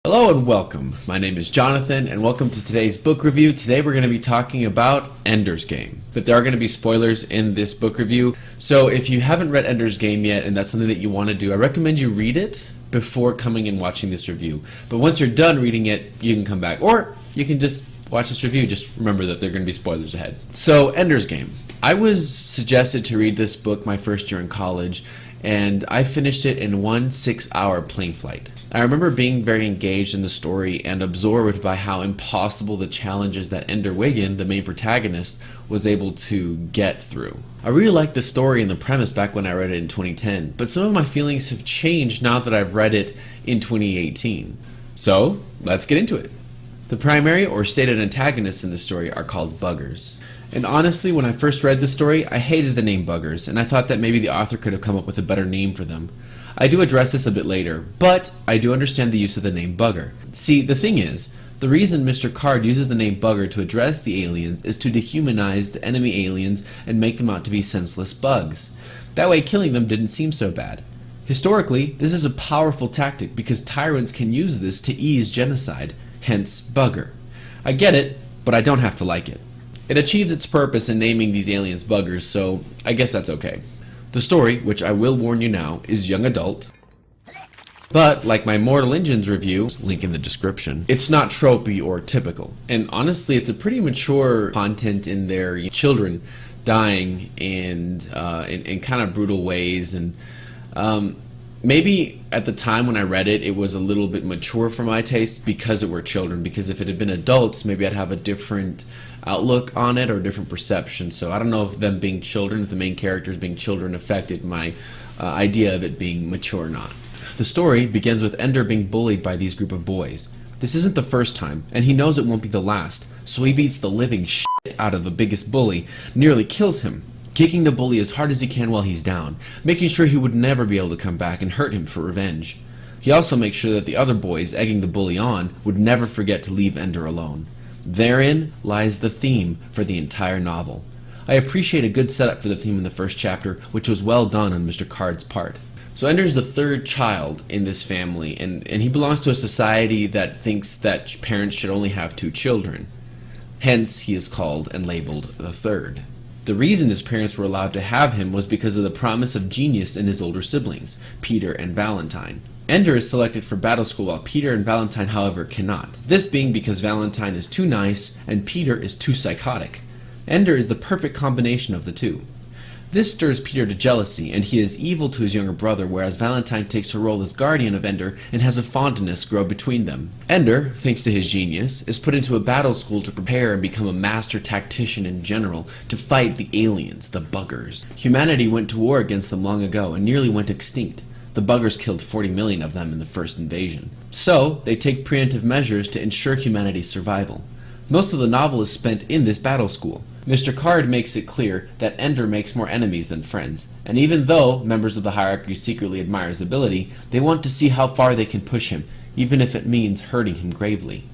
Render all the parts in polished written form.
Hello and welcome. My name is Jonathan and welcome to today's book review. Today we're going to be talking about Ender's Game. But there are going to be spoilers in this book review. So if you haven't read Ender's Game yet and that's something that you want to do, I recommend you read it before coming and watching this review. But once you're done reading it, you can come back. Or you can just watch this review. Just remember that there are going to be spoilers ahead. So Ender's Game. I was suggested to read this book my first year in college, and I finished it in one 6-hour plane flight. I remember being very engaged in the story and absorbed by how impossible the challenges that Ender Wiggin, the main protagonist, was able to get through. I really liked the story and the premise back when I read it in 2010, but some of my feelings have changed now that I've read it in 2018. So, let's get into it. The primary or stated antagonists in the story are called buggers. And honestly, when I first read the story, I hated the name buggers, and I thought that maybe the author could have come up with a better name for them. I do address this a bit later, but I do understand the use of the name bugger. See, the thing is, the reason Mr. Card uses the name bugger to address the aliens is to dehumanize the enemy aliens and make them out to be senseless bugs. That way killing them didn't seem so bad. Historically, this is a powerful tactic because tyrants can use this to ease genocide, hence bugger. I get it, but I don't have to like it. It achieves its purpose in naming these aliens buggers, so I guess that's okay. The story, which I will warn you now, is young adult, but like my Mortal Engines review, link in the description, it's not tropey or typical. And honestly, it's a pretty mature content in their children dying and in kind of brutal ways. And maybe at the time when I read it, it was a little bit mature for my taste because it were children. Because if it had been adults, maybe I'd have a different outlook on it or a different perception. So I don't know if them being children, if the main characters being children affected my idea of it being mature or not. The story begins with Ender being bullied by these group of boys. This isn't the first time, and he knows it won't be the last, so he beats the living shit out of the biggest bully, nearly kills him, kicking the bully as hard as he can while he's down, making sure he would never be able to come back and hurt him for revenge. He also makes sure that the other boys egging the bully on would never forget to leave Ender alone. Therein lies the theme for the entire novel. I appreciate a good setup for the theme in the first chapter, which was well done on Mr. Card's part. So Ender's the third child in this family, and he belongs to a society that thinks that parents should only have 2 children. Hence, he is called and labeled the third. The reason his parents were allowed to have him was because of the promise of genius in his older siblings, Peter and Valentine. Ender is selected for battle school while Peter and Valentine, however, cannot. This being because Valentine is too nice and Peter is too psychotic. Ender is the perfect combination of the two. This stirs Peter to jealousy, and he is evil to his younger brother, whereas Valentine takes her role as guardian of Ender and has a fondness grow between them. Ender, thanks to his genius, is put into a battle school to prepare and become a master tactician in general to fight the aliens, the buggers. Humanity went to war against them long ago and nearly went extinct. The buggers killed 40 million of them in the first invasion. So, they take preemptive measures to ensure humanity's survival. Most of the novel is spent in this battle school. Mr. Card makes it clear that Ender makes more enemies than friends, and even though members of the hierarchy secretly admire his ability, they want to see how far they can push him, even if it means hurting him gravely.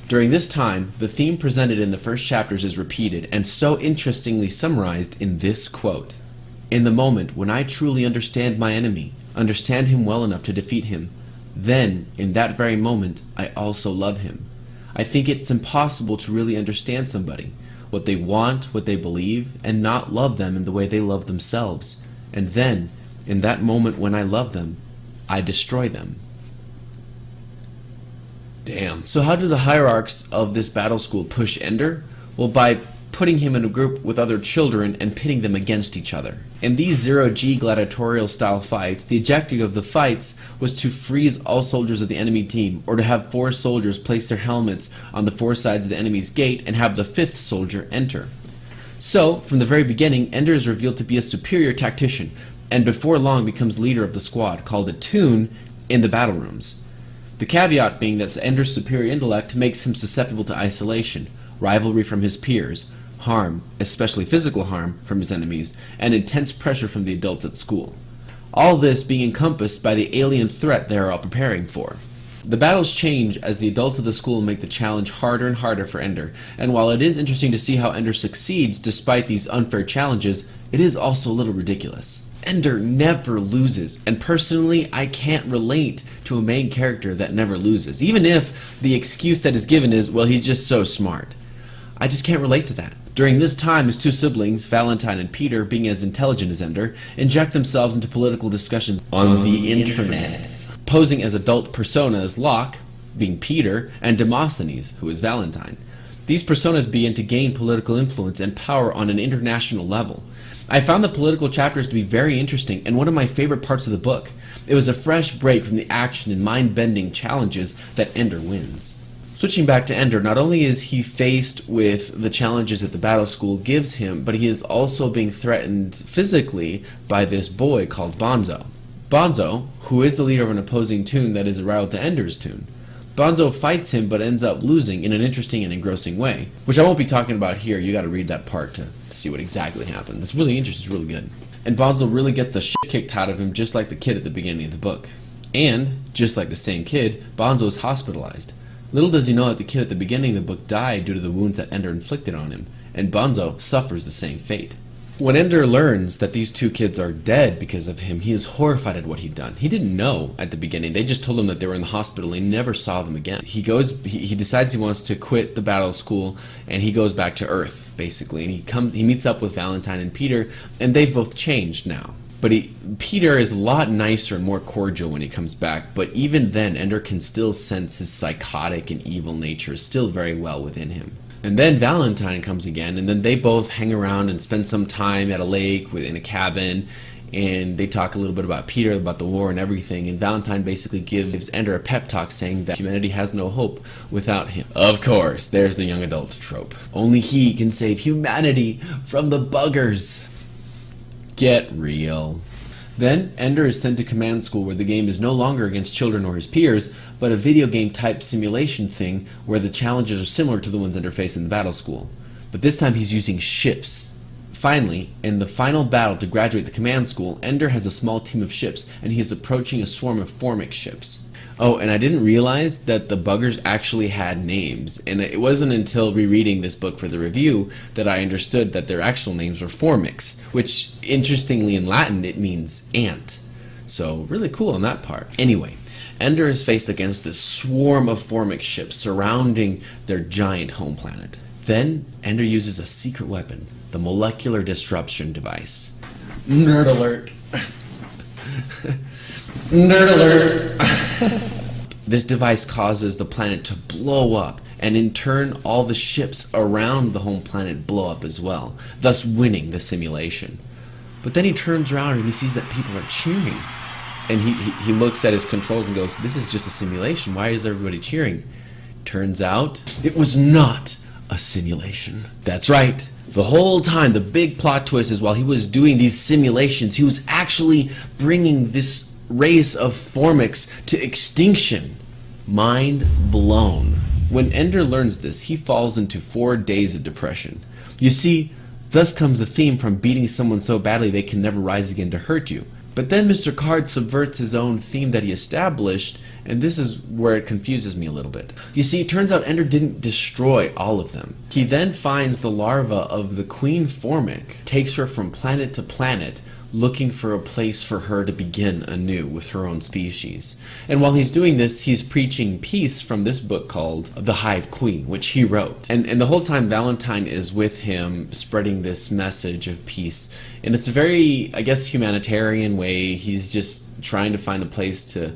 During this time, the theme presented in the first chapters is repeated and so interestingly summarized in this quote. "In the moment when I truly understand my enemy, understand him well enough to defeat him, then, in that very moment, I also love him. I think it's impossible to really understand somebody, what they want, what they believe, and not love them in the way they love themselves. And then, in that moment when I love them, I destroy them." Damn. So how do the hierarchs of this battle school push Ender? Well, by putting him in a group with other children and pitting them against each other. In these 0G gladiatorial style fights, the objective of the fights was to freeze all soldiers of the enemy team, or to have 4 soldiers place their helmets on the 4 sides of the enemy's gate and have the 5th soldier enter. So, from the very beginning, Ender is revealed to be a superior tactician, and before long becomes leader of the squad, called a Toon, in the battle rooms. The caveat being that Ender's superior intellect makes him susceptible to isolation, rivalry from his peers, harm, especially physical harm, from his enemies, and intense pressure from the adults at school. All this being encompassed by the alien threat they are all preparing for. The battles change as the adults of the school make the challenge harder and harder for Ender, and while it is interesting to see how Ender succeeds despite these unfair challenges, it is also a little ridiculous. Ender never loses, and personally, I can't relate to a main character that never loses, even if the excuse that is given is, well, he's just so smart. I just can't relate to that. During this time, his two siblings, Valentine and Peter, being as intelligent as Ender, inject themselves into political discussions on the internet, posing as adult personas Locke, being Peter, and Demosthenes, who is Valentine. These personas begin to gain political influence and power on an international level. I found the political chapters to be very interesting and one of my favorite parts of the book. It was a fresh break from the action and mind-bending challenges that Ender wins. Switching back to Ender, not only is he faced with the challenges that the battle school gives him, but he is also being threatened physically by this boy called Bonzo. Bonzo, who is the leader of an opposing toon that is a rival to Ender's toon. Bonzo fights him but ends up losing in an interesting and engrossing way, which I won't be talking about here. You gotta read that part to see what exactly happened. It's really interesting, it's really good. And Bonzo really gets the shit kicked out of him just like the kid at the beginning of the book. And, just like the same kid, Bonzo is hospitalized. Little does he know that the kid at the beginning of the book died due to the wounds that Ender inflicted on him, and Bonzo suffers the same fate. When Ender learns that these two kids are dead because of him, he is horrified at what he'd done. He didn't know at the beginning. They just told him that they were in the hospital and he never saw them again. He decides he wants to quit the battle school and he goes back to Earth, basically. And he meets up with Valentine and Peter, and they've both changed now. But Peter is a lot nicer and more cordial when he comes back, but even then, Ender can still sense his psychotic and evil nature still very well within him. And then Valentine comes again, and then they both hang around and spend some time at a lake in a cabin, and they talk a little bit about Peter, about the war and everything, and Valentine basically gives Ender a pep talk saying that humanity has no hope without him. Of course, there's the young adult trope. Only he can save humanity from the buggers. Get real. Then, Ender is sent to command school where the game is no longer against children or his peers, but a video game type simulation thing where the challenges are similar to the ones Ender faced in the battle school. But this time he's using ships. Finally, in the final battle to graduate the command school, Ender has a small team of ships, and he is approaching a swarm of Formic ships. Oh, and I didn't realize that the buggers actually had names, and it wasn't until rereading this book for the review that I understood that their actual names were Formics, which, interestingly in Latin, it means ant. So, really cool on that part. Anyway, Ender is faced against this swarm of Formic ships surrounding their giant home planet. Then, Ender uses a secret weapon, the molecular disruption device. Nerd alert! Nerd alert! This device causes the planet to blow up, and in turn all the ships around the home planet blow up as well, thus winning the simulation. But then he turns around and he sees that people are cheering. And he looks at his controls and goes, this is just a simulation, why is everybody cheering? Turns out, it was not a simulation. That's right. The whole time, the big plot twist is while he was doing these simulations, he was actually bringing this race of Formics to extinction. Mind blown. When Ender learns this, he falls into 4 days of depression. You see, thus comes the theme from beating someone so badly they can never rise again to hurt you. But then Mr. Card subverts his own theme that he established, and this is where it confuses me a little bit. You see, it turns out Ender didn't destroy all of them. He then finds the larva of the Queen Formic, takes her from planet to planet, looking for a place for her to begin anew with her own species. And while he's doing this, he's preaching peace from this book called The Hive Queen, which he wrote. And the whole time Valentine is with him spreading this message of peace. And it's a very, I guess, humanitarian way. He's just trying to find a place to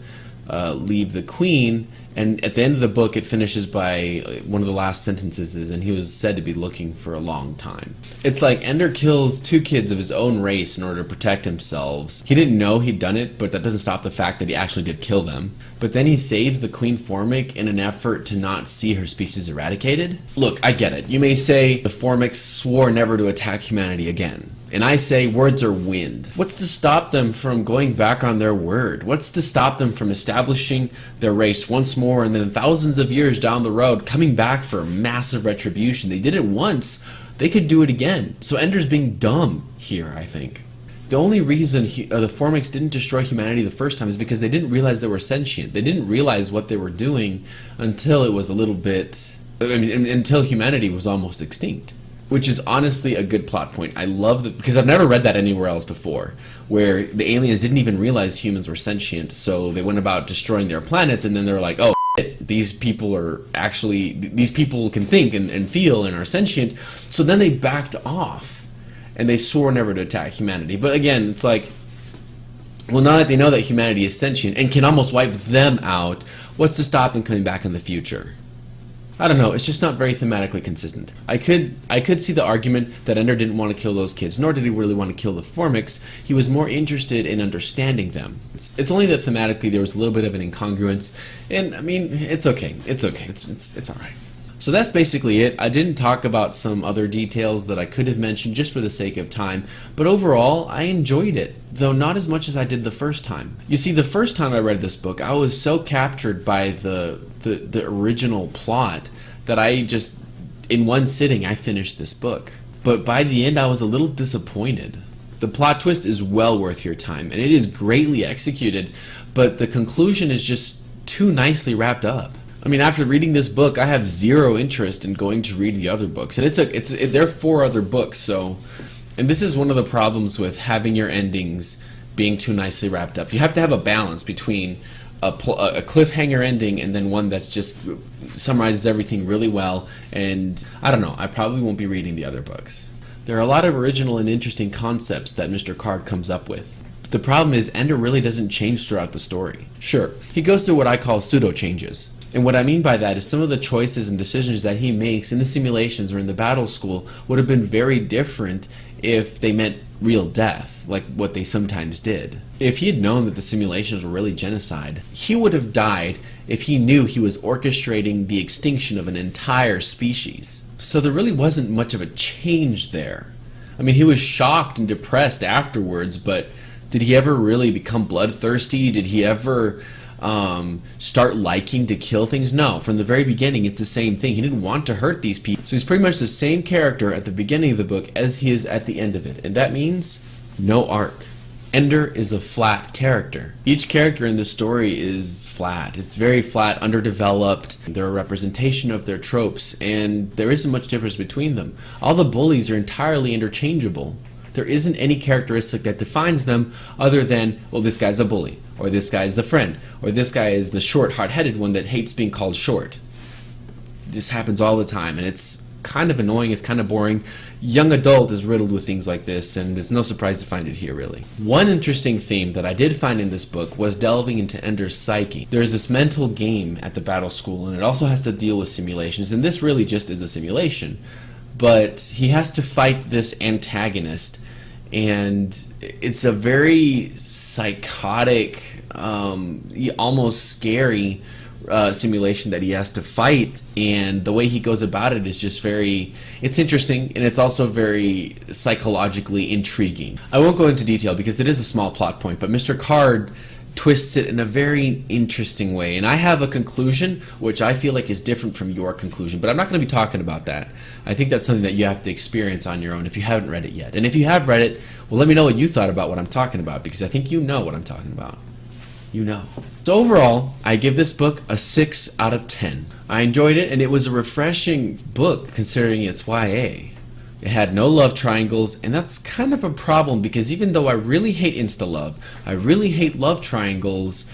leave the queen. And at the end of the book, it finishes by one of the last sentences is, and he was said to be looking for a long time. It's like Ender kills 2 kids of his own race in order to protect himself. He didn't know he'd done it, but that doesn't stop the fact that he actually did kill them. But then he saves the Queen Formic in an effort to not see her species eradicated. Look, I get it. You may say the Formics swore never to attack humanity again. And I say words are wind. What's to stop them from going back on their word? What's to stop them from establishing their race once more and then thousands of years down the road coming back for massive retribution? They did it once, they could do it again. So Ender's being dumb here, I think. The only reason the Formics didn't destroy humanity the first time is because they didn't realize they were sentient. They didn't realize what they were doing until it was a little bit... until humanity was almost extinct. which is honestly a good plot point. I love that because I've never read that anywhere else before, where the aliens didn't even realize humans were sentient, so they went about destroying their planets, and then they're like, oh, shit, these people can think and feel and are sentient. So then they backed off, and they swore never to attack humanity. But again, it's like, well, now that they know that humanity is sentient and can almost wipe them out, what's to stop them coming back in the future? I don't know, it's just not very thematically consistent. I could see the argument that Ender didn't want to kill those kids, nor did he really want to kill the Formics. He was more interested in understanding them. It's only that thematically there was a little bit of an incongruence, and I mean, it's okay. It's alright. So that's basically it. I didn't talk about some other details that I could have mentioned just for the sake of time, but overall, I enjoyed it, though not as much as I did the first time. You see, the first time I read this book, I was so captured by the original plot that I just, in one sitting, I finished this book. But by the end, I was a little disappointed. The plot twist is well worth your time, and it is greatly executed, but the conclusion is just too nicely wrapped up. I mean, after reading this book, I have zero interest in going to read the other books, and there are 4 other books. So, and this is one of the problems with having your endings being too nicely wrapped up. You have to have a balance between a cliffhanger ending and then one that's just summarizes everything really well. And I don't know, I probably won't be reading the other books. There are a lot of original and interesting concepts that Mr. Card comes up with. But the problem is Ender really doesn't change throughout the story. Sure, he goes through what I call pseudo changes. And what I mean by that is some of the choices and decisions that he makes in the simulations or in the battle school would have been very different if they meant real death, like what they sometimes did. If he had known that the simulations were really genocide, he would have died if he knew he was orchestrating the extinction of an entire species. So there really wasn't much of a change there. I mean, he was shocked and depressed afterwards, but did he ever really become bloodthirsty? Did he ever start liking to kill things? No, from the very beginning it's the same thing. He didn't want to hurt these people. So he's pretty much the same character at the beginning of the book as he is at the end of it, and that means no arc. Ender is a flat character. Each character in the story is flat. It's very flat, underdeveloped. They're a representation of their tropes, and there isn't much difference between them. All the bullies are entirely interchangeable. There isn't any characteristic that defines them other than, well, this guy's a bully, or this guy is the friend, or this guy is the short, hard-headed one that hates being called short. This happens all the time, and it's kind of annoying, it's kind of boring. Young adult is riddled with things like this, and it's no surprise to find it here, really. One interesting theme that I did find in this book was delving into Ender's psyche. There's this mental game at the battle school, and it also has to deal with simulations, and this really just is a simulation. But he has to fight this antagonist, and it's a very psychotic, almost scary simulation that he has to fight, and the way he goes about it is just it's interesting, and it's also very psychologically intriguing. I won't go into detail because it is a small plot point, but Mr. Card twists it in a very interesting way, and I have a conclusion which I feel like is different from your conclusion, but I'm not going to be talking about that. I think that's something that you have to experience on your own if you haven't read it yet. And if you have read it, well, let me know what you thought about what I'm talking about, because I think you know what I'm talking about. You know. So overall, I give this book a 6 out of 10. I enjoyed it, and it was a refreshing book considering it's YA. It had no love triangles, and that's kind of a problem because even though I really hate insta-love, I really hate love triangles,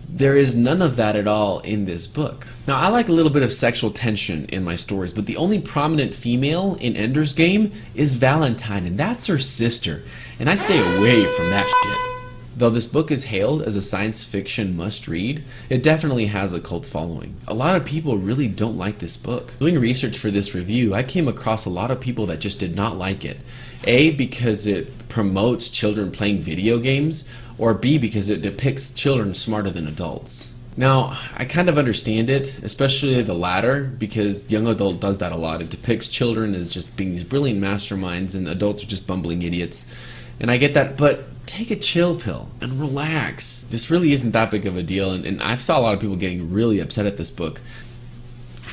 there is none of that at all in this book. Now, I like a little bit of sexual tension in my stories, but the only prominent female in Ender's Game is Valentine, and that's her sister, and I stay away from that shit. Though this book is hailed as a science fiction must-read, it definitely has a cult following. A lot of people really don't like this book. Doing research for this review, I came across a lot of people that just did not like it. A, because it promotes children playing video games, or B, because it depicts children smarter than adults. Now, I kind of understand it, especially the latter, because young adult does that a lot. It depicts children as just being these brilliant masterminds, and adults are just bumbling idiots. And I get that, but take a chill pill and relax. This really isn't that big of a deal, and I've saw a lot of people getting really upset at this book.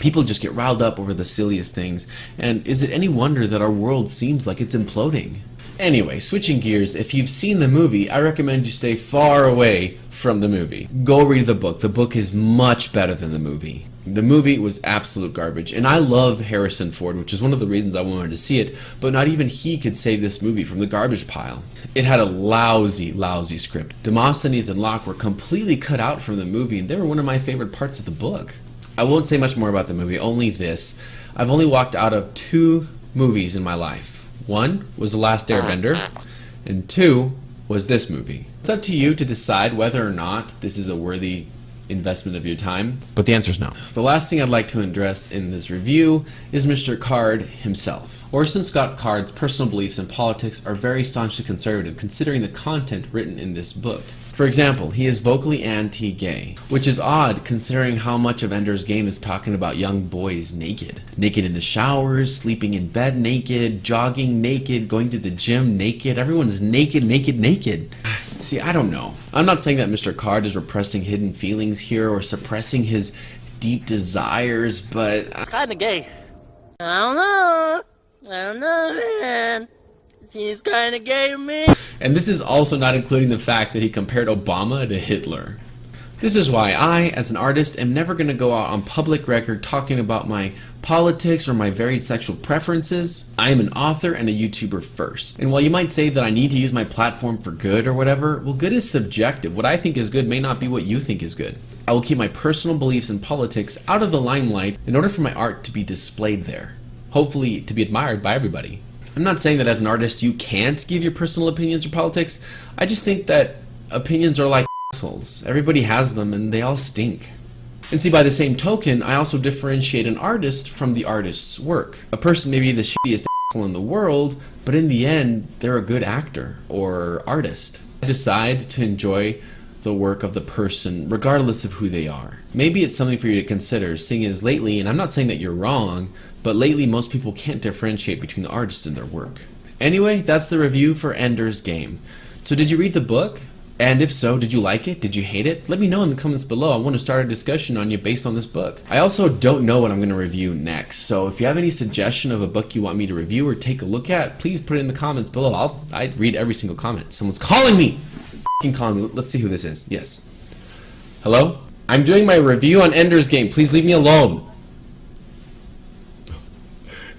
People just get riled up over the silliest things, and is it any wonder that our world seems like it's imploding? Anyway, switching gears, if you've seen the movie, I recommend you stay far away from the movie. Go read the book. The book is much better than the movie. The movie was absolute garbage, and I love Harrison Ford, which is one of the reasons I wanted to see it, but not even he could save this movie from the garbage pile. It had a lousy script. Demosthenes and Locke were completely cut out from the movie, and they were one of my favorite parts of the book. I won't say much more about the movie, only this. I've only walked out of 2 movies in my life. 1 was The Last Airbender, and 2 was this movie. It's up to you to decide whether or not this is a worthy investment of your time, but the answer is no. The last thing I'd like to address in this review is Mr. Card himself. Orson Scott Card's personal beliefs and politics are very staunchly conservative, considering the content written in this book. For example, he is vocally anti-gay, which is odd considering how much of Ender's Game is talking about young boys naked. Naked in the showers, sleeping in bed naked, jogging naked, going to the gym naked. Everyone's naked. See, I don't know. I'm not saying that Mr. Card is repressing hidden feelings here or suppressing his deep desires, but it's kinda gay. I don't know, man. Seems kinda gay to me. And this is also not including the fact that he compared Obama to Hitler. This is why I, as an artist, am never going to go out on public record talking about my politics or my varied sexual preferences. I am an author and a YouTuber first. And while you might say that I need to use my platform for good or whatever, well, good is subjective. What I think is good may not be what you think is good. I will keep my personal beliefs in politics out of the limelight in order for my art to be displayed there. Hopefully to be admired by everybody. I'm not saying that as an artist you can't give your personal opinions or politics. I just think that opinions are like assholes. Everybody has them and they all stink. And see, by the same token, I also differentiate an artist from the artist's work. A person may be the shittiest asshole in the world, but in the end, they're a good actor or artist. I decide to enjoy the work of the person regardless of who they are. Maybe it's something for you to consider, seeing as lately, and I'm not saying that you're wrong, but lately most people can't differentiate between the artist and their work. Anyway, that's the review for Ender's Game. So did you read the book? And if so, did you like it? Did you hate it? Let me know in the comments below. I want to start a discussion on you based on this book. I also don't know what I'm going to review next, so if you have any suggestion of a book you want me to review or take a look at, please put it in the comments below. I'd read every single comment. Someone's calling me! F***ing calling me. Let's see who this is. Yes. Hello? I'm doing my review on Ender's Game. Please leave me alone.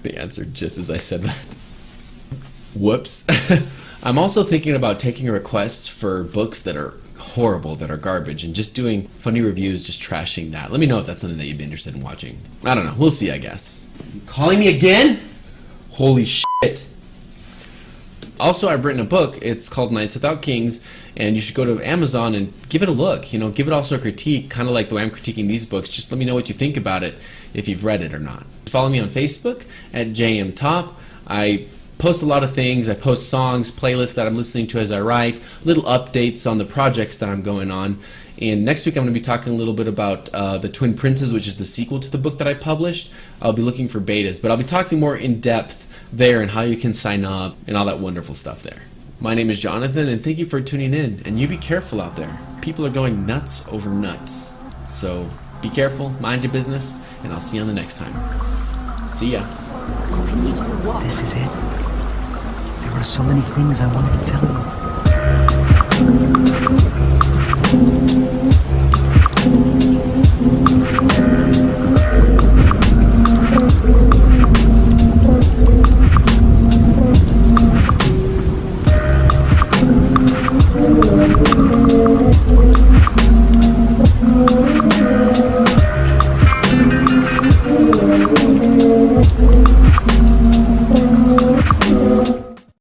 They answered just as I said that. Whoops. I'm also thinking about taking requests for books that are horrible, that are garbage, and just doing funny reviews, just trashing that. Let me know if that's something that you'd be interested in watching. I don't know. We'll see, I guess. You calling me again? Holy shit. Also, I've written a book. It's called Knights Without Kings, and you should go to Amazon and give it a look. You know, give it also a critique, kind of like the way I'm critiquing these books. Just let me know what you think about it, if you've read it or not. Follow me on Facebook at JM Topp. I post a lot of things. I post songs, playlists that I'm listening to as I write, little updates on the projects that I'm going on. And next week I'm going to be talking a little bit about The Twin Princes, which is the sequel to the book that I published. I'll be looking for betas, but I'll be talking more in depth there and how you can sign up and all that wonderful stuff there. My name is Jonathan, and thank you for tuning in. And you be careful out there. People are going nuts over nuts. So be careful, mind your business, and I'll see you on the next time. See ya. This is it. There are so many things I wanted to tell you.